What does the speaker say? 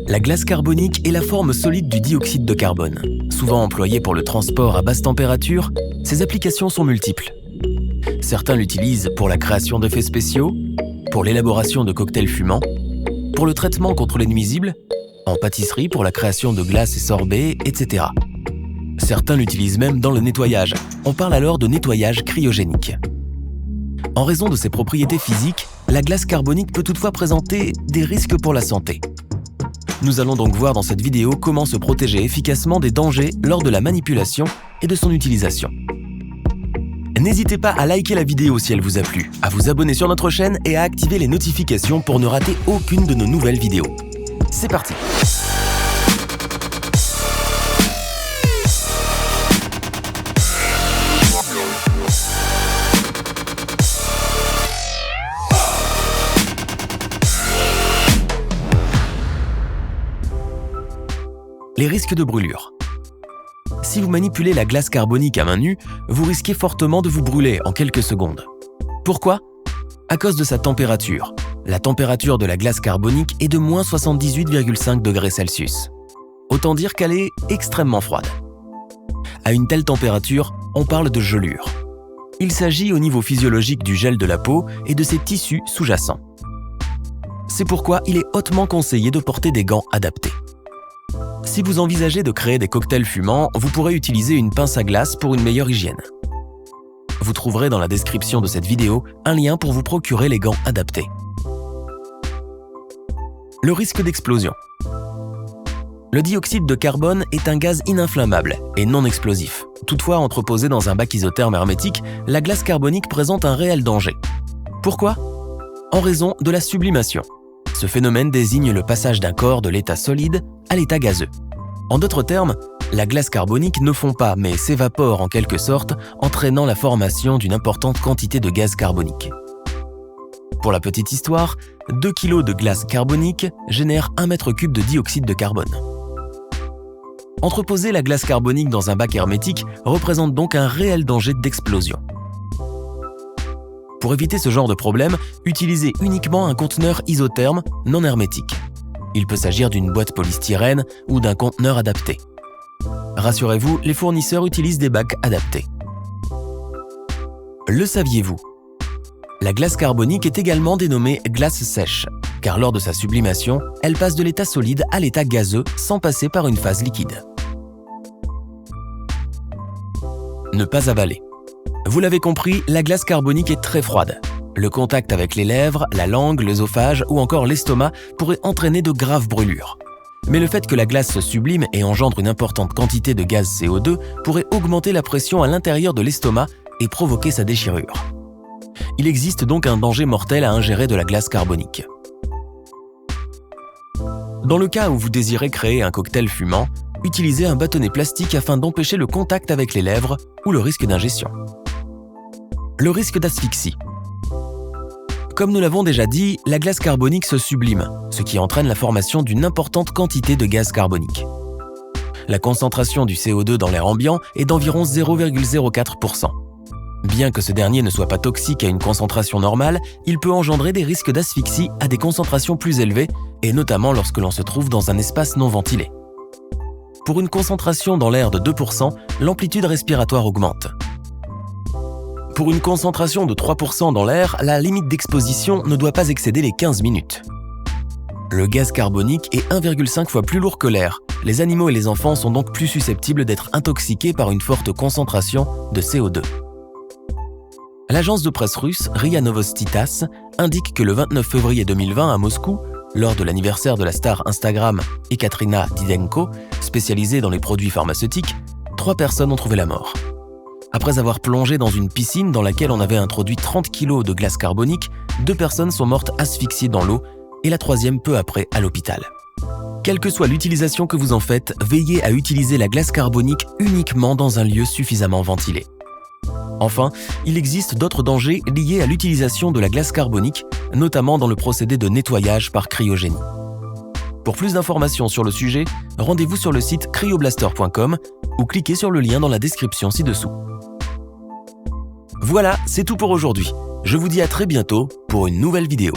La glace carbonique est la forme solide du dioxyde de carbone. Souvent employée pour le transport à basse température, ses applications sont multiples. Certains l'utilisent pour la création d'effets spéciaux, pour l'élaboration de cocktails fumants, pour le traitement contre les nuisibles, en pâtisserie pour la création de glaces et sorbets, etc. Certains l'utilisent même dans le nettoyage. On parle alors de nettoyage cryogénique. En raison de ses propriétés physiques, la glace carbonique peut toutefois présenter des risques pour la santé. Nous allons donc voir dans cette vidéo comment se protéger efficacement des dangers lors de la manipulation et de son utilisation. N'hésitez pas à liker la vidéo si elle vous a plu, à vous abonner sur notre chaîne et à activer les notifications pour ne rater aucune de nos nouvelles vidéos. C'est parti! Les risques de brûlure. Si vous manipulez la glace carbonique à main nue, vous risquez fortement de vous brûler en quelques secondes. Pourquoi ? À cause de sa température. La température de la glace carbonique est de moins 78,5 degrés Celsius. Autant dire qu'elle est extrêmement froide. À une telle température, on parle de gelure. Il s'agit au niveau physiologique du gel de la peau et de ses tissus sous-jacents. C'est pourquoi il est hautement conseillé de porter des gants adaptés. Si vous envisagez de créer des cocktails fumants, vous pourrez utiliser une pince à glace pour une meilleure hygiène. Vous trouverez dans la description de cette vidéo un lien pour vous procurer les gants adaptés. Le risque d'explosion. Le dioxyde de carbone est un gaz ininflammable et non explosif. Toutefois, entreposé dans un bac isotherme hermétique, la glace carbonique présente un réel danger. Pourquoi ? En raison de la sublimation. Ce phénomène désigne le passage d'un corps de l'état solide à l'état gazeux. En d'autres termes, la glace carbonique ne fond pas mais s'évapore en quelque sorte, entraînant la formation d'une importante quantité de gaz carbonique. Pour la petite histoire, 2 kg de glace carbonique génèrent 1 m3 de dioxyde de carbone. Entreposer la glace carbonique dans un bac hermétique représente donc un réel danger d'explosion. Pour éviter ce genre de problème, utilisez uniquement un conteneur isotherme non hermétique. Il peut s'agir d'une boîte polystyrène ou d'un conteneur adapté. Rassurez-vous, les fournisseurs utilisent des bacs adaptés. Le saviez-vous ? La glace carbonique est également dénommée glace sèche, car lors de sa sublimation, elle passe de l'état solide à l'état gazeux sans passer par une phase liquide. Ne pas avaler. Vous l'avez compris, la glace carbonique est très froide. Le contact avec les lèvres, la langue, l'œsophage ou encore l'estomac pourrait entraîner de graves brûlures. Mais le fait que la glace se sublime et engendre une importante quantité de gaz CO2 pourrait augmenter la pression à l'intérieur de l'estomac et provoquer sa déchirure. Il existe donc un danger mortel à ingérer de la glace carbonique. Dans le cas où vous désirez créer un cocktail fumant, utilisez un bâtonnet plastique afin d'empêcher le contact avec les lèvres ou le risque d'ingestion. Le risque d'asphyxie. Comme nous l'avons déjà dit, la glace carbonique se sublime, ce qui entraîne la formation d'une importante quantité de gaz carbonique. La concentration du CO2 dans l'air ambiant est d'environ 0,04%. Bien que ce dernier ne soit pas toxique à une concentration normale, il peut engendrer des risques d'asphyxie à des concentrations plus élevées, et notamment lorsque l'on se trouve dans un espace non ventilé. Pour une concentration dans l'air de 2%, l'amplitude respiratoire augmente. Pour une concentration de 3% dans l'air, la limite d'exposition ne doit pas excéder les 15 minutes. Le gaz carbonique est 1,5 fois plus lourd que l'air. Les animaux et les enfants sont donc plus susceptibles d'être intoxiqués par une forte concentration de CO2. L'agence de presse russe RIA Novosti TASS indique que le 29 février 2020 à Moscou, lors de l'anniversaire de la star Instagram Ekaterina Didenko, spécialisée dans les produits pharmaceutiques, 3 personnes ont trouvé la mort. Après avoir plongé dans une piscine dans laquelle on avait introduit 30 kg de glace carbonique, 2 personnes sont mortes asphyxiées dans l'eau et la 3e peu après à l'hôpital. Quelle que soit l'utilisation que vous en faites, veillez à utiliser la glace carbonique uniquement dans un lieu suffisamment ventilé. Enfin, il existe d'autres dangers liés à l'utilisation de la glace carbonique, notamment dans le procédé de nettoyage par cryogénie. Pour plus d'informations sur le sujet, rendez-vous sur le site cryoblaster.com ou cliquez sur le lien dans la description ci-dessous. Voilà, c'est tout pour aujourd'hui. Je vous dis à très bientôt pour une nouvelle vidéo.